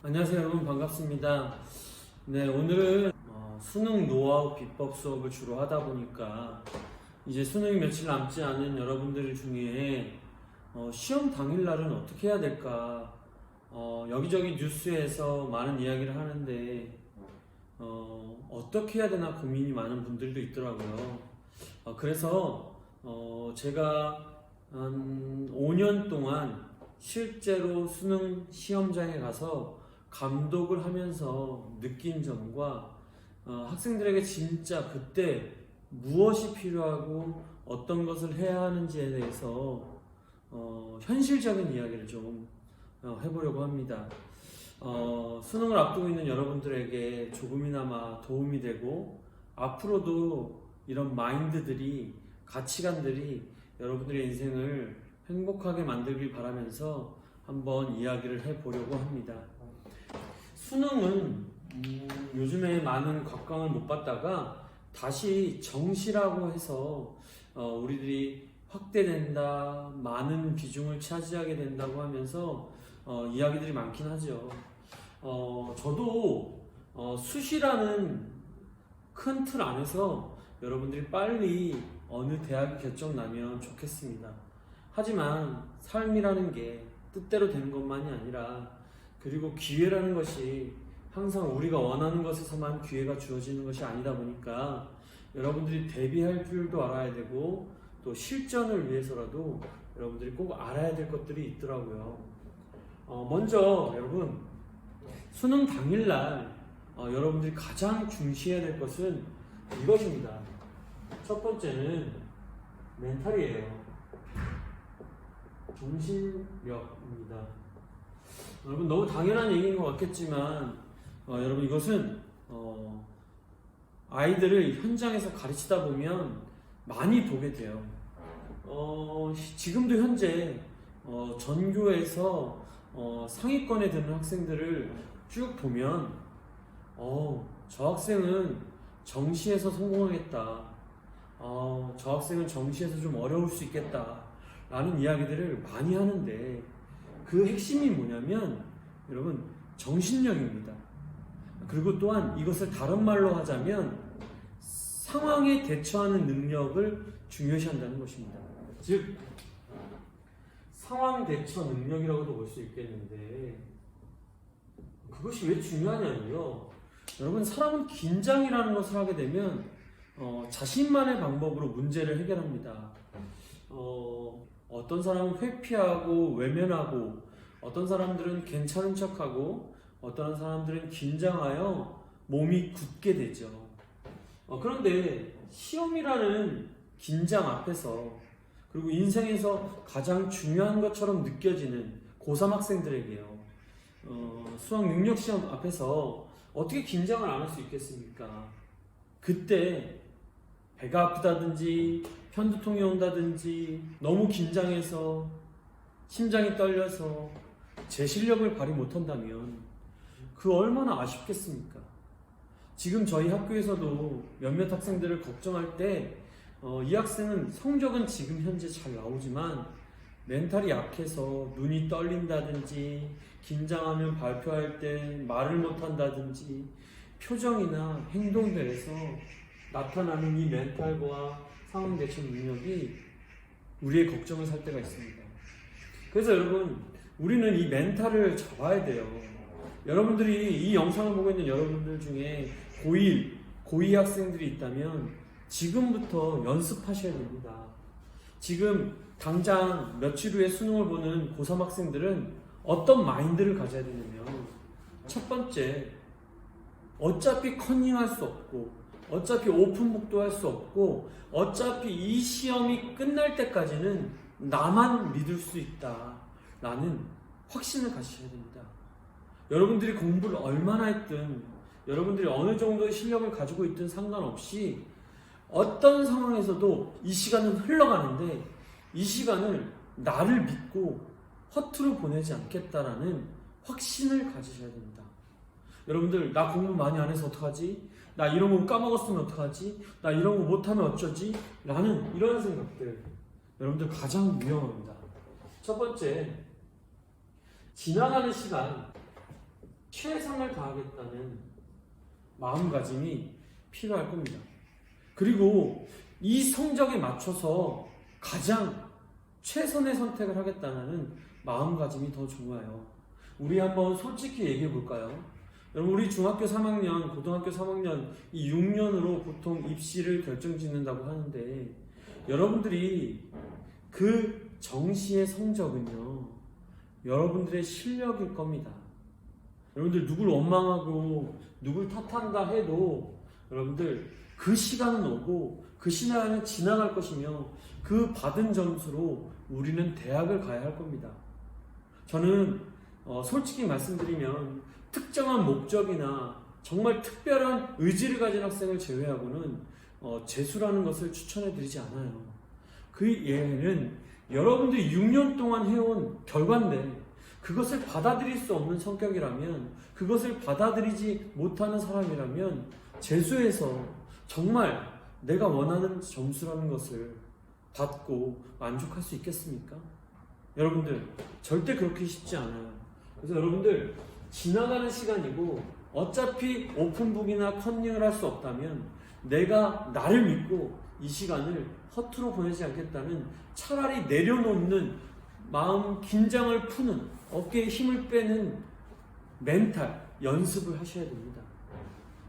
안녕하세요 여러분, 반갑습니다. 네, 오늘은 수능 노하우 비법 수업을 주로 하다 보니까 이제 수능이 며칠 남지 않은 여러분들 중에 시험 당일날은 어떻게 해야 될까, 여기저기 뉴스에서 많은 이야기를 하는데 어떻게 해야 되나 고민이 많은 분들도 있더라고요. 그래서 제가 한 5년 동안 실제로 수능 시험장에 가서 감독을 하면서 느낀 점과 학생들에게 진짜 그때 무엇이 필요하고 어떤 것을 해야 하는지에 대해서 현실적인 이야기를 좀 해보려고 합니다. 수능을 앞두고 있는 여러분들에게 조금이나마 도움이 되고 앞으로도 이런 마인드들이, 가치관들이 여러분들의 인생을 행복하게 만들길 바라면서 한번 이야기를 해보려고 합니다. 수능은 요즘에 많은 각광을 못 받다가 다시 정시라고 해서 우리들이 확대된다, 많은 비중을 차지하게 된다고 하면서 이야기들이 많긴 하죠. 저도 수시라는 큰 틀 안에서 여러분들이 빨리 어느 대학이 결정나면 좋겠습니다. 하지만 삶이라는 게 뜻대로 되는 것만이 아니라, 그리고 기회라는 것이 항상 우리가 원하는 것에서만 기회가 주어지는 것이 아니다 보니까 여러분들이 대비할 줄도 알아야 되고, 또 실전을 위해서라도 여러분들이 꼭 알아야 될 것들이 있더라고요. 먼저 여러분, 수능 당일날 여러분들이 가장 중시해야 될 것은 이것입니다. 첫 번째는 멘탈이에요. 정신력입니다. 여러분, 너무 당연한 얘기인 것 같겠지만 여러분, 이것은 아이들을 현장에서 가르치다 보면 많이 보게 돼요. 지금도 현재 전교에서 상위권에 드는 학생들을 쭉 보면 저 학생은 정시에서 성공하겠다, 저 학생은 정시에서 좀 어려울 수 있겠다 라는 이야기들을 많이 하는데, 그 핵심이 뭐냐면 여러분, 정신력입니다. 그리고 또한 이것을 다른 말로 하자면 상황에 대처하는 능력을 중요시한다는 것입니다. 즉, 상황 대처 능력이라고도 볼 수 있겠는데, 그것이 왜 중요하냐면요, 여러분, 사람은 긴장이라는 것을 하게 되면 자신만의 방법으로 문제를 해결합니다. 어떤 사람은 회피하고 외면하고, 어떤 사람들은 괜찮은 척하고, 어떤 사람들은 긴장하여 몸이 굳게 되죠. 그런데 시험이라는 긴장 앞에서, 그리고 인생에서 가장 중요한 것처럼 느껴지는 고3 학생들에게요, 수학 능력 시험 앞에서 어떻게 긴장을 안 할 수 있겠습니까? 그때 배가 아프다든지 편두통이 온다든지 너무 긴장해서 심장이 떨려서 제 실력을 발휘 못한다면 그 얼마나 아쉽겠습니까? 지금 저희 학교에서도 몇몇 학생들을 걱정할 때 이 학생은 성적은 지금 현재 잘 나오지만 멘탈이 약해서 눈이 떨린다든지, 긴장하면 발표할 때 말을 못한다든지, 표정이나 행동들에서 나타나는 이 멘탈과 상황 대처 능력이 우리의 걱정을 살 때가 있습니다. 그래서 여러분, 우리는 이 멘탈을 잡아야 돼요. 여러분들이 이 영상을 보고 있는 여러분들 중에 고1, 고2 학생들이 있다면 지금부터 연습하셔야 됩니다. 지금 당장 며칠 후에 수능을 보는 고3 학생들은 어떤 마인드를 가져야 되냐면, 첫 번째, 어차피 컨닝할 수 없고, 어차피 오픈북도 할 수 없고, 어차피 이 시험이 끝날 때까지는 나만 믿을 수 있다 라는 확신을 가지셔야 됩니다. 여러분들이 공부를 얼마나 했든, 여러분들이 어느 정도의 실력을 가지고 있든 상관없이 어떤 상황에서도 이 시간은 흘러가는데, 이 시간을 나를 믿고 허투루 보내지 않겠다라는 확신을 가지셔야 됩니다. 여러분들, 나 공부 많이 안 해서 어떡하지? 나 이런 거 까먹었으면 어떡하지? 나 이런 거 못하면 어쩌지? 라는 이런 생각들, 여러분들 가장 위험합니다. 첫 번째, 지나가는 시간, 최선을 다하겠다는 마음가짐이 필요할 겁니다. 그리고 이 성적에 맞춰서 가장 최선의 선택을 하겠다는 마음가짐이 더 좋아요. 우리 한번 솔직히 얘기해 볼까요? 여러분, 우리 중학교 3학년, 고등학교 3학년 이 6년으로 보통 입시를 결정짓는다고 하는데, 여러분들이 그 정시의 성적은요, 여러분들의 실력일 겁니다. 여러분들 누굴 원망하고 누굴 탓한다 해도 여러분들 그 시간은 오고 그 시간은 지나갈 것이며 그 받은 점수로 우리는 대학을 가야 할 겁니다. 저는 솔직히 말씀드리면 특정한 목적이나 정말 특별한 의지를 가진 학생을 제외하고는 재수라는 것을 추천해 드리지 않아요. 그 예는 여러분들이 6년 동안 해온 결과인데 그것을 받아들일 수 없는 성격이라면, 그것을 받아들이지 못하는 사람이라면 재수해서 정말 내가 원하는 점수라는 것을 받고 만족할 수 있겠습니까? 여러분들 절대 그렇게 쉽지 않아요. 그래서 여러분들 지나가는 시간이고 어차피 오픈북이나 컨닝을 할 수 없다면 내가 나를 믿고 이 시간을 허투루 보내지 않겠다는, 차라리 내려놓는 마음, 긴장을 푸는, 어깨에 힘을 빼는 멘탈 연습을 하셔야 됩니다.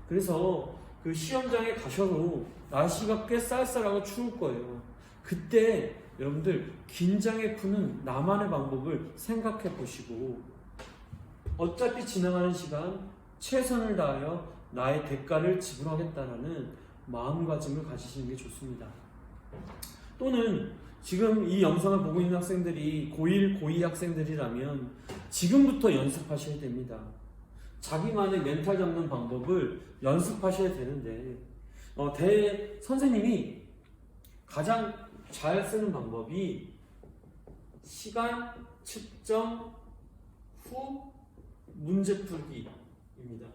그래서 그 시험장에 가셔도 날씨가 꽤 쌀쌀하고 추울 거예요. 그때 여러분들 긴장에 푸는 나만의 방법을 생각해 보시고, 어차피 지나가는 시간 최선을 다하여 나의 대가를 지불하겠다라는 마음가짐을 가지시는 게 좋습니다. 또는 지금 이 영상을 보고 있는 학생들이 고1, 고2 학생들이라면 지금부터 연습하셔야 됩니다. 자기만의 멘탈 잡는 방법을 연습하셔야 되는데, 선생님이 가장 잘 쓰는 방법이 시간 측정 후 문제 풀기입니다.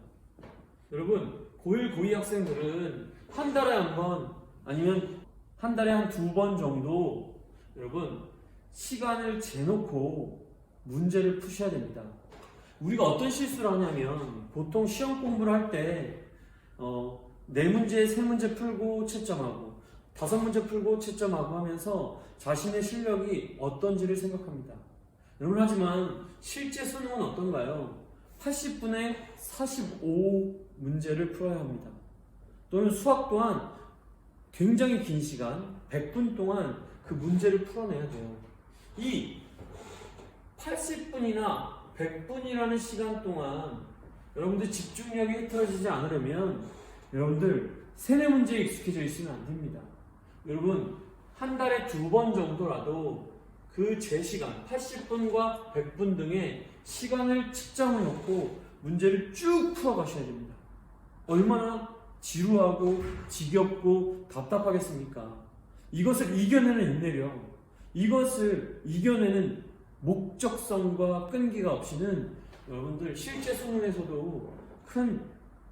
여러분, 고1, 고2 학생들은 한 달에 한 번, 아니면 한 달에 한 2번 정도 여러분 시간을 재놓고 문제를 푸셔야 됩니다. 우리가 어떤 실수를 하냐면, 보통 시험 공부를 할 때 4문제, 3문제 풀고 채점하고 5문제 풀고 채점하고 하면서 자신의 실력이 어떤지를 생각합니다. 여러분, 하지만 실제 수능은 어떤가요? 80분에 45문제를 풀어야 합니다. 또는 수학 또한 굉장히 긴 시간, 100분 동안 그 문제를 풀어내야 돼요. 이 80분이나 100분이라는 시간 동안 여러분들 집중력이 흐트러지지 않으려면 여러분들 3, 4문제에 익숙해져 있으면 안 됩니다. 여러분, 한 달에 2번 정도라도 그 제 시간 80분과 100분 등의 시간을 측정해 놓고 문제를 쭉 풀어 가셔야 됩니다. 얼마나 지루하고 지겹고 답답하겠습니까? 이것을 이겨내는 인내력, 이것을 이겨내는 목적성과 끈기가 없이는 여러분들 실제 수능에서도 큰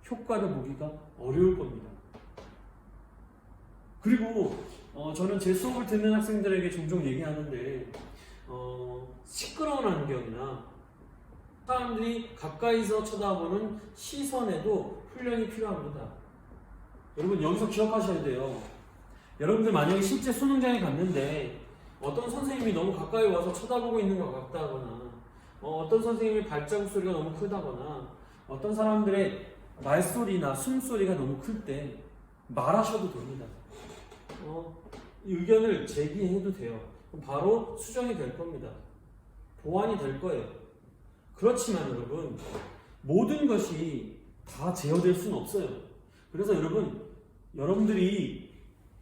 효과를 보기가 어려울 겁니다. 그리고 저는 제 수업을 듣는 학생들에게 종종 얘기하는데, 시끄러운 환경이나 사람들이 가까이서 쳐다보는 시선에도 훈련이 필요합니다. 여러분, 여기서 기억하셔야 돼요. 여러분들 만약에 실제 수능장에 갔는데 어떤 선생님이 너무 가까이 와서 쳐다보고 있는 것 같다거나, 어떤 선생님의 발자국 소리가 너무 크다거나, 어떤 사람들의 말소리나 숨소리가 너무 클 때 말하셔도 됩니다. 의견을 제기해도 돼요. 바로 수정이 될 겁니다. 보완이 될 거예요. 그렇지만 여러분, 모든 것이 다 제어될 수는 없어요. 그래서 여러분들이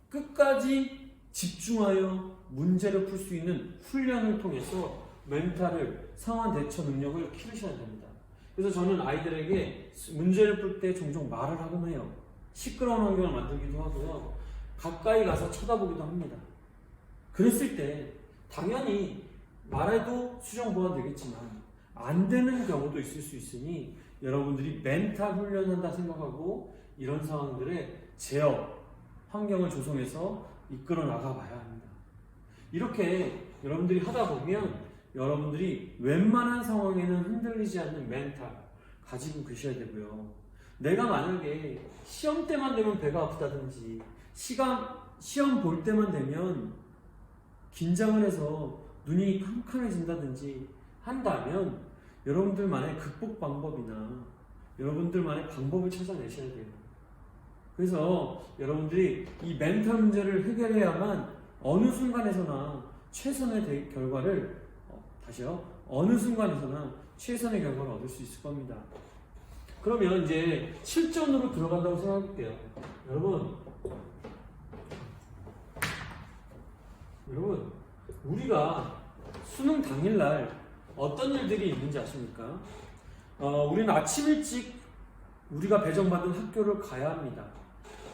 끝까지 집중하여 문제를 풀 수 있는 훈련을 통해서 멘탈을, 상황 대처 능력을 키우셔야 됩니다. 그래서 저는 아이들에게 문제를 풀 때 종종 말을 하곤 해요. 시끄러운 환경을 만들기도 하고요, 가까이 가서 쳐다보기도 합니다. 그랬을 때 당연히 말해도 수정 보완 되겠지만 안 되는 경우도 있을 수 있으니 여러분들이 멘탈 훈련한다 생각하고 이런 상황들에 제어 환경을 조성해서 이끌어 나가 봐야 합니다. 이렇게 여러분들이 하다 보면 여러분들이 웬만한 상황에는 흔들리지 않는 멘탈, 가지고 계셔야 되고요. 내가 만약에 시험 때만 되면 배가 아프다든지 시험 볼 때만 되면 긴장을 해서 눈이 캄캄해진다든지 한다면 여러분들만의 극복 방법이나 여러분들만의 방법을 찾아내셔야 돼요. 그래서 여러분들이 이 멘탈 문제를 해결해야만 어느 순간에서나 최선의 결과를 어느 순간에서나 최선의 결과를 얻을 수 있을 겁니다. 그러면 이제 실전으로 들어간다고 생각할게요. 여러분, 우리가 수능 당일날 어떤 일들이 있는지 아십니까? 우리는 아침 일찍 우리가 배정받은 학교를 가야 합니다.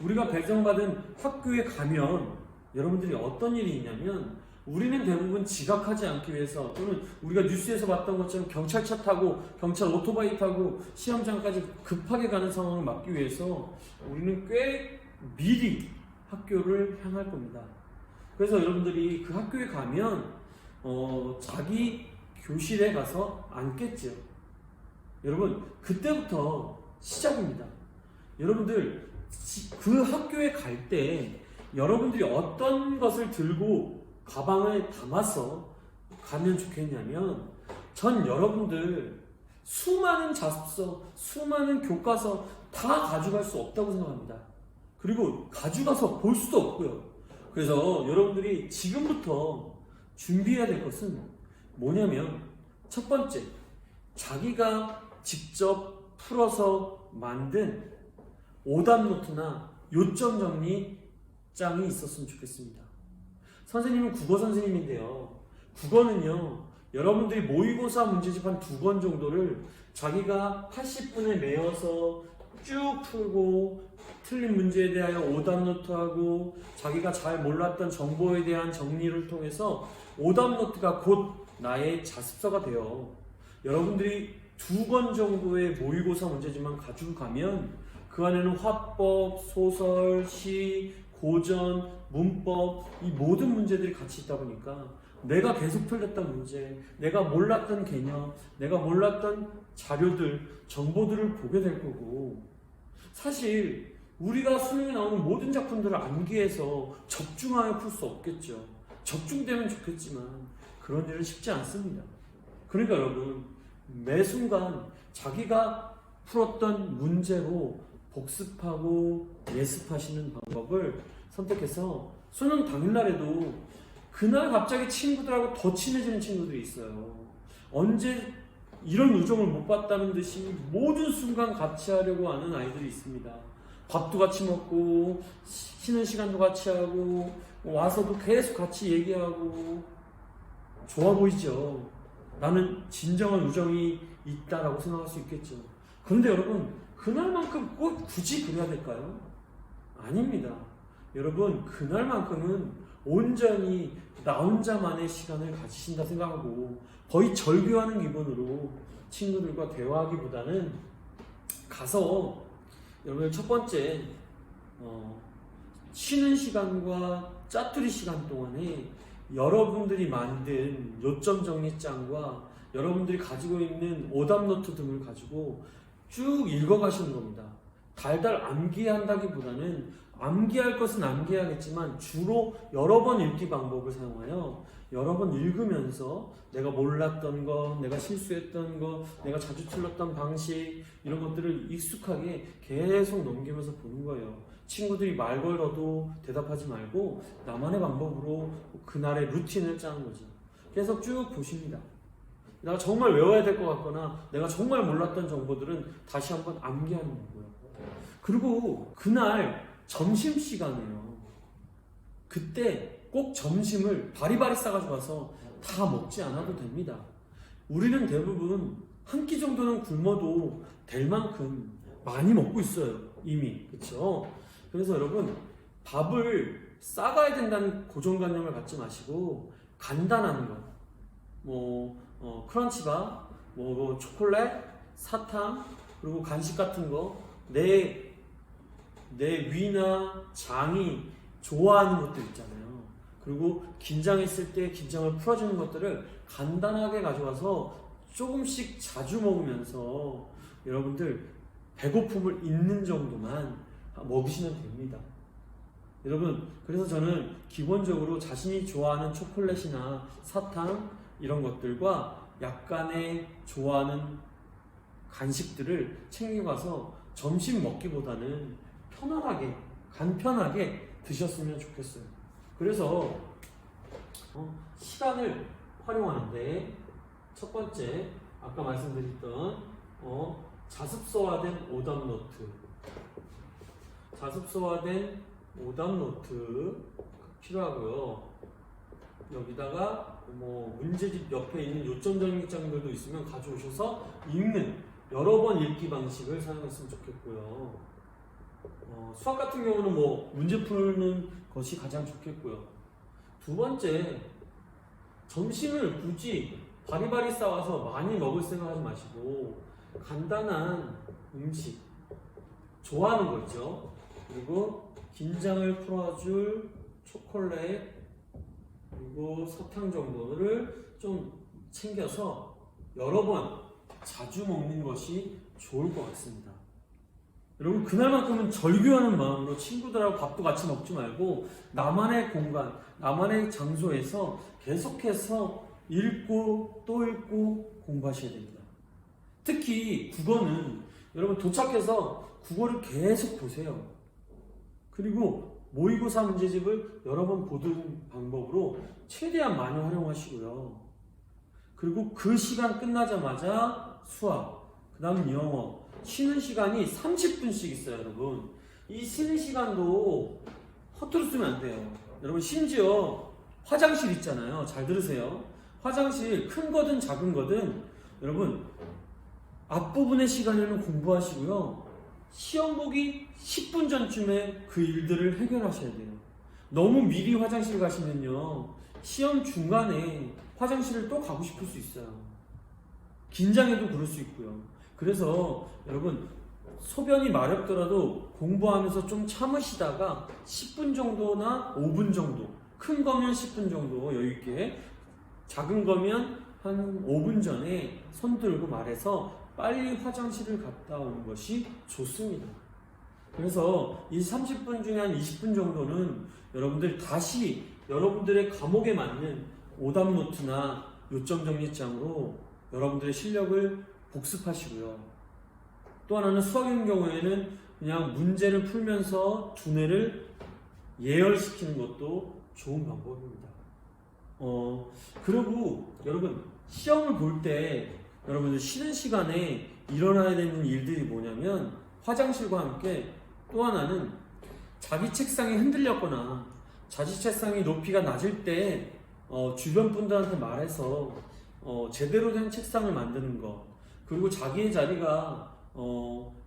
우리가 배정받은 학교에 가면 여러분들이 어떤 일이 있냐면 우리는 대부분 지각하지 않기 위해서 또는 우리가 뉴스에서 봤던 것처럼 경찰차 타고 경찰 오토바이 타고 시험장까지 급하게 가는 상황을 막기 위해서 우리는 꽤 미리 학교를 향할 겁니다. 그래서 여러분들이 그 학교에 가면 자기 교실에 가서 앉겠죠. 여러분, 그때부터 시작입니다. 여러분들 그 학교에 갈 때 여러분들이 어떤 것을 들고 가방에 담아서 가면 좋겠냐면 전 여러분들 수많은 자습서, 수많은 교과서 다 가져갈 수 없다고 생각합니다. 그리고 가져가서 볼 수도 없고요. 그래서 여러분들이 지금부터 준비해야 될 것은 뭐냐면 첫 번째, 자기가 직접 풀어서 만든 오답노트나 요점 정리장이 있었으면 좋겠습니다. 선생님은 국어 선생님인데요. 국어는요, 여러분들이 모의고사 문제집 한 2권 정도를 자기가 80분에 메어서 쭉 풀고 틀린 문제에 대하여 오답노트하고 자기가 잘 몰랐던 정보에 대한 정리를 통해서 오답노트가 곧 나의 자습서가 돼요. 여러분들이 2권 정도의 모의고사 문제집만 가지고 가면 그 안에는 화법, 소설, 시, 고전, 문법 이 모든 문제들이 같이 있다 보니까 내가 계속 틀렸던 문제, 내가 몰랐던 개념, 내가 몰랐던 자료들, 정보들을 보게 될 거고 사실 우리가 수능에 나오는 모든 작품들을 암기해서 적중하여 풀 수 없겠죠. 적중되면 좋겠지만 그런 일은 쉽지 않습니다. 그러니까 여러분 매 순간 자기가 풀었던 문제로 복습하고 예습하시는 방법을 선택해서 수능 당일날에도 그날 갑자기 친구들하고 더 친해지는 친구들이 있어요. 언제 이런 우정을 못 봤다는 듯이 모든 순간 같이 하려고 하는 아이들이 있습니다. 밥도 같이 먹고 쉬는 시간도 같이 하고 와서도 계속 같이 얘기하고 좋아 보이죠. 나는 진정한 우정이 있다라고 생각할 수 있겠죠. 그런데 여러분 그날만큼 꼭 굳이 그래야 될까요? 아닙니다. 여러분 그날만큼은 온전히 나 혼자만의 시간을 가지신다 생각하고 거의 절규하는 기분으로 친구들과 대화하기보다는 가서 여러분 첫 번째 쉬는 시간과 짜투리 시간 동안에 여러분들이 만든 요점 정리장과 여러분들이 가지고 있는 오답노트 등을 가지고 쭉 읽어가시는 겁니다. 달달 암기한다기보다는 암기할 것은 암기하겠지만 주로 여러 번 읽기 방법을 사용하여 여러 번 읽으면서 내가 몰랐던 거, 내가 실수했던 거, 내가 자주 틀렸던 방식 이런 것들을 익숙하게 계속 넘기면서 보는 거예요. 친구들이 말 걸어도 대답하지 말고 나만의 방법으로 그날의 루틴을 짜는 거죠. 계속 쭉 보십니다. 내가 정말 외워야 될 것 같거나 내가 정말 몰랐던 정보들은 다시 한번 암기하는 거고요. 그리고 그날 점심시간이에요. 그때 꼭 점심을 바리바리 싸가지고 와서 다 먹지 않아도 됩니다. 우리는 대부분 한 끼 정도는 굶어도 될 만큼 많이 먹고 있어요. 이미. 그렇죠? 그래서 여러분 밥을 싸가야 된다는 고정관념을 갖지 마시고 간단한 거 크런치바, 초콜릿, 사탕, 그리고 간식 같은 거 내 위나 장이 좋아하는 것들 있잖아요. 그리고 긴장했을 때 긴장을 풀어주는 것들을 간단하게 가져와서 조금씩 자주 먹으면서 여러분들 배고픔을 잊는 정도만 먹으시면 됩니다. 여러분, 그래서 저는 기본적으로 자신이 좋아하는 초콜릿이나 사탕 이런 것들과 약간의 좋아하는 간식들을 챙겨가서 점심 먹기보다는 편안하게, 간편하게 드셨으면 좋겠어요. 그래서 시간을 활용하는데 첫 번째, 아까 말씀드렸던 자습서화된 오답노트, 자습서화된 오답노트 필요하고요. 여기다가 문제집 옆에 있는 요점 정리장들도 있으면 가져오셔서 읽는, 여러 번 읽기 방식을 사용했으면 좋겠고요. 수학 같은 경우는 문제 푸는 것이 가장 좋겠고요. 두 번째, 점심을 굳이 바리바리 싸와서 많이 먹을 생각하지 마시고 간단한 음식, 좋아하는 거 있죠. 그리고 긴장을 풀어줄 초콜릿, 그리고 사탕 정도를 좀 챙겨서 여러 번 자주 먹는 것이 좋을 것 같습니다. 여러분, 그날만큼은 절규하는 마음으로 친구들하고 밥도 같이 먹지 말고 나만의 공간, 나만의 장소에서 계속해서 읽고 또 읽고 공부하셔야 됩니다. 특히 국어는 여러분 도착해서 국어를 계속 보세요. 그리고 모의고사 문제집을 여러 번 보는 방법으로 최대한 많이 활용하시고요. 그리고 그 시간 끝나자마자 수학, 그 다음 영어, 쉬는 시간이 30분씩 있어요, 여러분. 이 쉬는 시간도 허투루 쓰면 안 돼요. 여러분, 심지어 화장실 있잖아요. 잘 들으세요. 화장실 큰 거든 작은 거든 여러분 앞부분의 시간에는 공부하시고요. 시험 보기 10분 전쯤에 그 일들을 해결하셔야 돼요. 너무 미리 화장실 가시면요, 시험 중간에 화장실을 또 가고 싶을 수 있어요. 긴장해도 그럴 수 있고요. 그래서 여러분, 소변이 마렵더라도 공부하면서 좀 참으시다가 10분 정도나 5분 정도, 큰 거면 10분 정도 여유있게, 작은 거면 한 5분 전에 손 들고 말해서 빨리 화장실을 갔다 오는 것이 좋습니다. 그래서 이 30분 중에 한 20분 정도는 여러분들 다시 여러분들의 과목에 맞는 오답노트나 요점 정리장으로 여러분들의 실력을 복습하시고요. 또 하나는 수학인 경우에는 그냥 문제를 풀면서 두뇌를 예열시키는 것도 좋은 방법입니다. 그리고 여러분, 시험을 볼 때 여러분들 쉬는 시간에 일어나야 되는 일들이 뭐냐면, 화장실과 함께 또 하나는 자기 책상이 흔들렸거나 자기 책상이 높이가 낮을 때 주변 분들한테 말해서 제대로 된 책상을 만드는 것, 그리고 자기의 자리가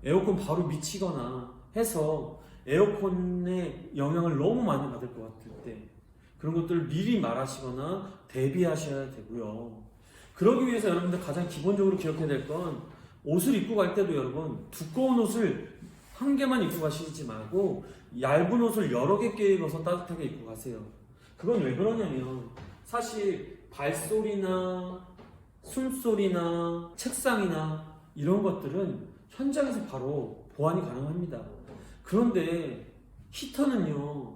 에어컨 바로 미치거나 해서 에어컨의 영향을 너무 많이 받을 것 같을 때 그런 것들을 미리 말하시거나 대비하셔야 되고요. 그러기 위해서 여러분들 가장 기본적으로 기억해야 될 건, 옷을 입고 갈 때도 여러분 두꺼운 옷을 한 개만 입고 가시지 말고 얇은 옷을 여러 개 껴입어서 따뜻하게 입고 가세요. 그건 왜 그러냐면, 사실 발소리나 숨소리나 책상이나 이런 것들은 현장에서 바로 보완이 가능합니다. 그런데 히터는요,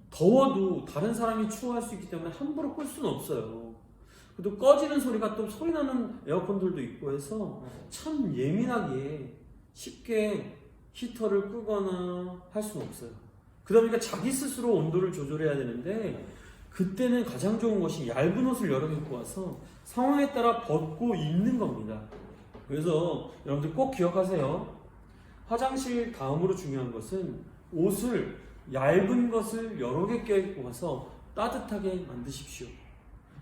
더워도 다른 사람이 추워할 수 있기 때문에 함부로 끌 수는 없어요. 또 꺼지는 소리가 또 소리 나는 에어컨들도 있고 해서 참 예민하게 쉽게 히터를 끄거나 할 수는 없어요. 그러다 보니까 자기 스스로 온도를 조절해야 되는데, 그때는 가장 좋은 것이 얇은 옷을 여러 개 입고 와서 상황에 따라 벗고 입는 겁니다. 그래서 여러분들 꼭 기억하세요. 화장실 다음으로 중요한 것은 옷을 얇은 것을 여러 개 껴입고 가서 따뜻하게 만드십시오.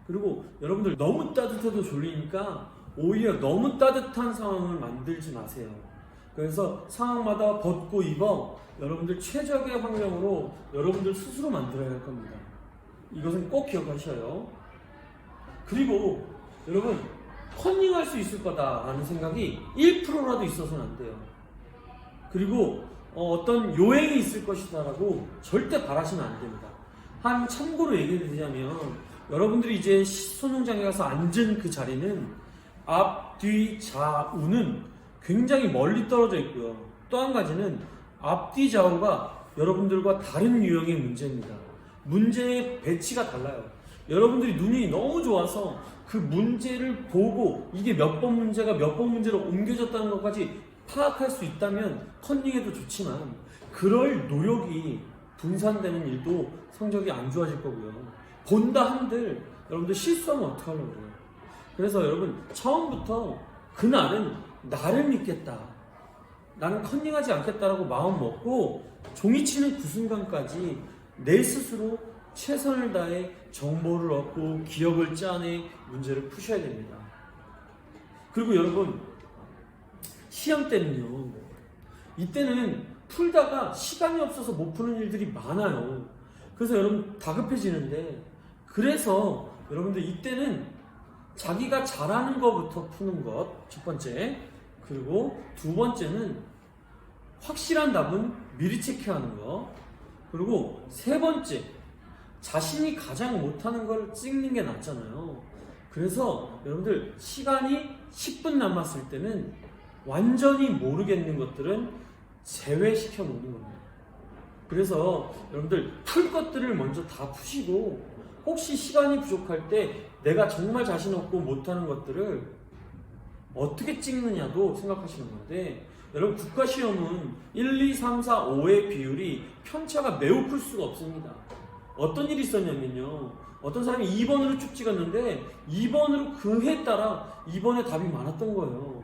그리고 여러분들 너무 따뜻해도 졸리니까 오히려 너무 따뜻한 상황을 만들지 마세요. 그래서 상황마다 벗고 입어 여러분들 최적의 환경으로 여러분들 스스로 만들어야 할 겁니다. 이것은 꼭 기억하셔요. 그리고 여러분, 컨닝할 수 있을 거다라는 생각이 1%라도 있어서는 안 돼요. 그리고 어떤 요행이 있을 것이다라고 절대 바라시면 안 됩니다. 한 참고로 얘기해 드리자면, 여러분들이 이제 수능장에 가서 앉은 그 자리는 앞 앞뒤 좌우는 굉장히 멀리 떨어져 있고요. 또 한 가지는 앞뒤 좌우가 여러분들과 다른 유형의 문제입니다. 문제의 배치가 달라요. 여러분들이 눈이 너무 좋아서 그 문제를 보고 이게 몇 번 문제가 몇 번 문제로 옮겨졌다는 것까지 파악할 수 있다면 컨닝해도 좋지만 그럴 노력이 분산되는 일도 성적이 안 좋아질 거고요. 본다 한들 여러분들 실수하면 어떡하려고 그래요. 그래서 여러분 처음부터 그날은 나를 믿겠다, 나는 컨닝하지 않겠다라고 마음 먹고 종이치는 그 순간까지 내 스스로 최선을 다해 정보를 얻고 기억을 짜내 문제를 푸셔야 됩니다. 그리고 여러분 시험 때는요, 이때는 풀다가 시간이 없어서 못 푸는 일들이 많아요. 그래서 여러분 다급해지는데, 그래서 여러분들 이때는 자기가 잘하는 것부터 푸는 것, 첫 번째. 그리고 두 번째는 확실한 답은 미리 체크하는 것. 그리고 세 번째, 자신이 가장 못하는 걸 찍는 게 낫잖아요. 그래서 여러분들 시간이 10분 남았을 때는 완전히 모르겠는 것들은 제외시켜 놓는 겁니다. 그래서 여러분들 풀 것들을 먼저 다 푸시고, 혹시 시간이 부족할 때 내가 정말 자신 없고 못하는 것들을 어떻게 찍느냐도 생각하시는 건데, 여러분 국가시험은 1, 2, 3, 4, 5의 비율이 편차가 매우 클 수가 없습니다. 어떤 일이 있었냐면요, 어떤 사람이 2번으로 쭉 찍었는데 2번으로 그 해에 따라 2번에 답이 많았던 거예요.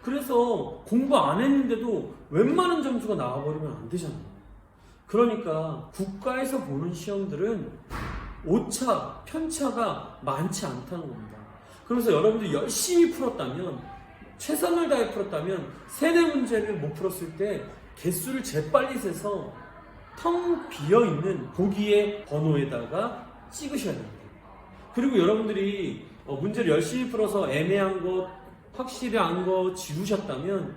그래서 공부 안 했는데도 웬만한 점수가 나와버리면 안 되잖아요. 그러니까 국가에서 보는 시험들은 오차, 편차가 많지 않다는 겁니다. 그래서 여러분들이 열심히 풀었다면, 최선을 다해 풀었다면 세네 문제를 못 풀었을 때 개수를 재빨리 세서 텅 비어있는 보기의 번호에다가 찍으셔야 됩니다. 그리고 여러분들이 문제를 열심히 풀어서 애매한 것, 확실히 안 거 지우셨다면,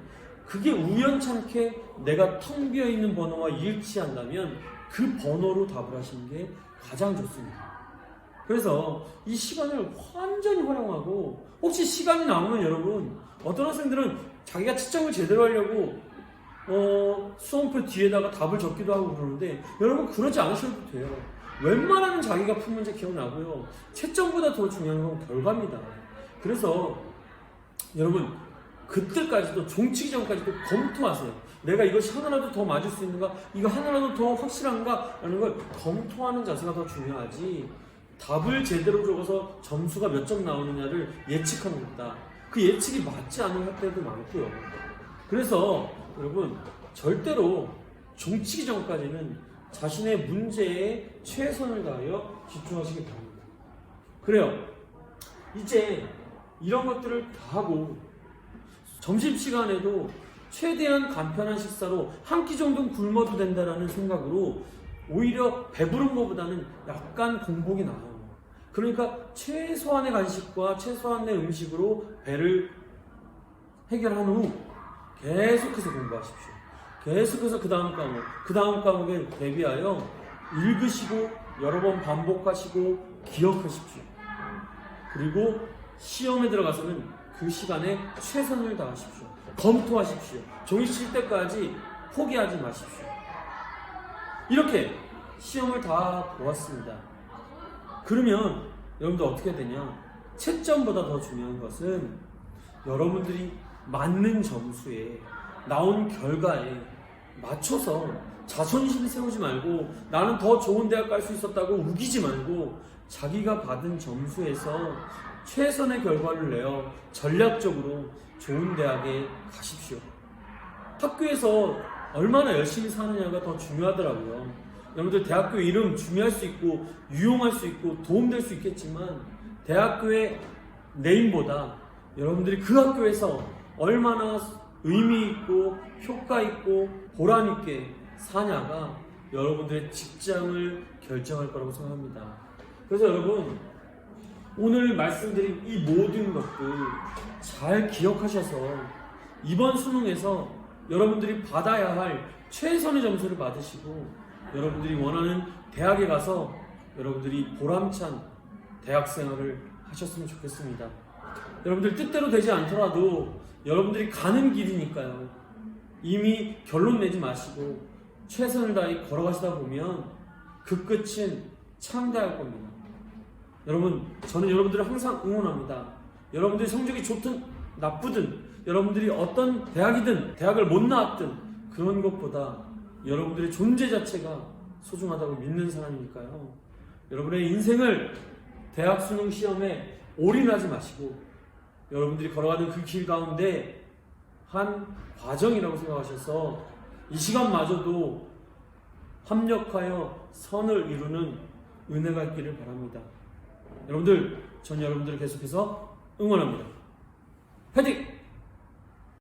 그게 우연찮게 내가 텅 비어있는 번호와 일치한다면 그 번호로 답을 하시는 게 가장 좋습니다. 그래서 이 시간을 완전히 활용하고, 혹시 시간이 남으면 여러분, 어떤 학생들은 자기가 채점을 제대로 하려고 수험표 뒤에다가 답을 적기도 하고 그러는데, 여러분 그러지 않으셔도 돼요. 웬만하면 자기가 푼 문제 기억나고요, 채점보다 더 중요한 건 결과입니다. 그래서 여러분 그때까지도, 종치기 전까지도 검토하세요. 내가 이것이 하나라도 더 맞을 수 있는가, 이거 하나라도 더 확실한가 라는 걸 검토하는 자세가 더 중요하지, 답을 제대로 적어서 점수가 몇 점 나오느냐를 예측하는 것보다 그 예측이 맞지 않은 학생도 많고요. 그래서 여러분 절대로 종치기 전까지는 자신의 문제에 최선을 다하여 집중하시기 바랍니다. 그래요. 이제 이런 것들을 다 하고 점심시간에도 최대한 간편한 식사로 한 끼 정도는 굶어도 된다는 생각으로 오히려 배부른 것보다는 약간 공복이 나아요. 그러니까 최소한의 간식과 최소한의 음식으로 배를 해결한 후 계속해서 공부하십시오. 계속해서 그 다음 과목에 대비하여 읽으시고 여러 번 반복하시고 기억하십시오. 그리고 시험에 들어가서는 그 시간에 최선을 다하십시오. 검토하십시오. 종이 칠 때까지 포기하지 마십시오. 이렇게 시험을 다 보았습니다. 그러면 여러분들 어떻게 되냐? 채점보다 더 중요한 것은 여러분들이 맞는 점수에, 나온 결과에 맞춰서 자존심 세우지 말고, 나는 더 좋은 대학 갈 수 있었다고 우기지 말고, 자기가 받은 점수에서 최선의 결과를 내어 전략적으로 좋은 대학에 가십시오. 학교에서 얼마나 열심히 사느냐가 더 중요하더라고요. 여러분들 대학교 이름 중요할 수 있고 유용할 수 있고 도움될 수 있겠지만, 대학교의 네임보다 여러분들이 그 학교에서 얼마나 의미 있고 효과 있고 보람 있게 사냐가 여러분들의 직장을 결정할 거라고 생각합니다. 그래서 여러분 오늘 말씀드린 이 모든 것들 잘 기억하셔서 이번 수능에서 여러분들이 받아야 할 최선의 점수를 받으시고, 여러분들이 원하는 대학에 가서 여러분들이 보람찬 대학 생활을 하셨으면 좋겠습니다. 여러분들 뜻대로 되지 않더라도 여러분들이 가는 길이니까요. 이미 결론 내지 마시고 최선을 다해 걸어가시다 보면 그 끝은 창대할 겁니다. 여러분, 저는 여러분들을 항상 응원합니다. 여러분들이 성적이 좋든 나쁘든, 여러분들이 어떤 대학이든 대학을 못 나왔든 그런 것보다 여러분들의 존재 자체가 소중하다고 믿는 사람이니까요. 여러분의 인생을 대학 수능 시험에 올인하지 마시고 여러분들이 걸어가는 그 길 가운데 한 과정이라고 생각하셔서 이 시간마저도 합력하여 선을 이루는 은혜가 있기를 바랍니다. 여러분들, 전 여러분들을 계속해서 응원합니다. 파이팅!